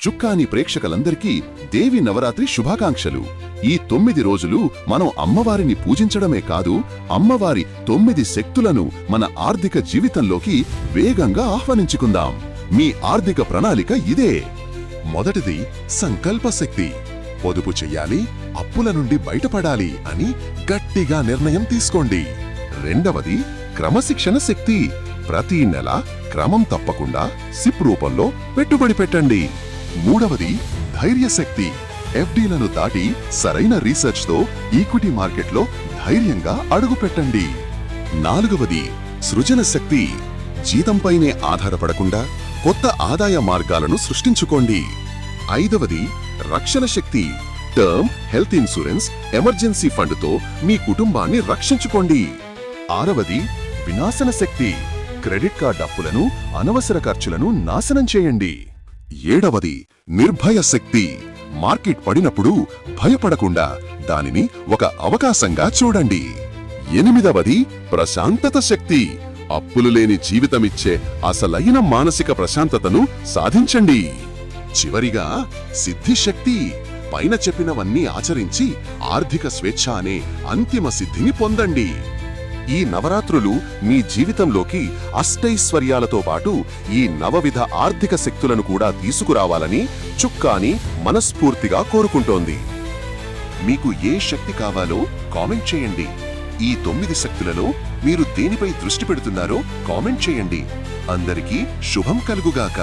చుక్కాని ప్రేక్షకులందరికీ దేవి నవరాత్రి శుభాకాంక్షలు. ఈ 9 రోజులు మనం అమ్మవారిని పూజించడమే కాదు, అమ్మవారి 9 శక్తులను మన ఆర్థిక జీవితంలోకి వేగంగా ఆహ్వానించుకుందాం. మీ ఆర్థిక ప్రణాళిక ఇదే. మొదటిది సంకల్ప శక్తి. పొదుపు చెయ్యాలి, అప్పుల నుండి బయటపడాలి అని గట్టిగా నిర్ణయం తీసుకోండి. రెండవది క్రమశిక్షణ శక్తి. ప్రతి నెల క్రమం తప్పకుండా సిప్ రూపంలో పెట్టుబడి పెట్టండి. మూడవది ధైర్యశక్తి. ఎఫ్డీలను దాటి సరైన రీసెర్చ్తో ఈక్విటీ మార్కెట్లో ధైర్యంగా అడుగుపెట్టండి. నాలుగవది సృజన శక్తి. జీతంపైనే ఆధారపడకుండా కొత్త ఆదాయ మార్గాలను సృష్టించుకోండి. ఐదవది రక్షణ శక్తి. టర్మ్ హెల్త్ ఇన్సూరెన్స్, ఎమర్జెన్సీ ఫండ్తో మీ కుటుంబాన్ని రక్షించుకోండి. ఆరవది వినాశన శక్తి. క్రెడిట్ కార్డ్ అప్పులను, అనవసర ఖర్చులను నాశనం చేయండి. ఏడవది నిర్భయ శక్తి. మార్కెట్ పడినప్పుడు భయపడకుండా దానిని ఒక అవకాశంగా చూడండి. ఎనిమిదవది ప్రశాంతత శక్తి. అప్పులు లేని జీవితమిచ్చే అసలైన మానసిక ప్రశాంతతను సాధించండి. చివరిగా సిద్ధిశక్తి. పైన చెప్పినవన్నీ ఆచరించి ఆర్థిక స్వేచ్ఛ అనే అంతిమ సిద్ధిని పొందండి. ఈ నవరాత్రులు మీ జీవితంలోకి అష్టైశ్వర్యాలతో పాటు ఈ నవవిధ ఆర్థిక శక్తులను కూడా తీసుకురావాలని చుక్కాని మనస్ఫూర్తిగా కోరుకుంటోంది. మీకు ఏ శక్తి కావాలో కామెంట్ చేయండి. ఈ 9 శక్తులలో మీరు దేనిపై దృష్టి పెడుతున్నారో కామెంట్ చేయండి. అందరికీ శుభం కలుగుగాక.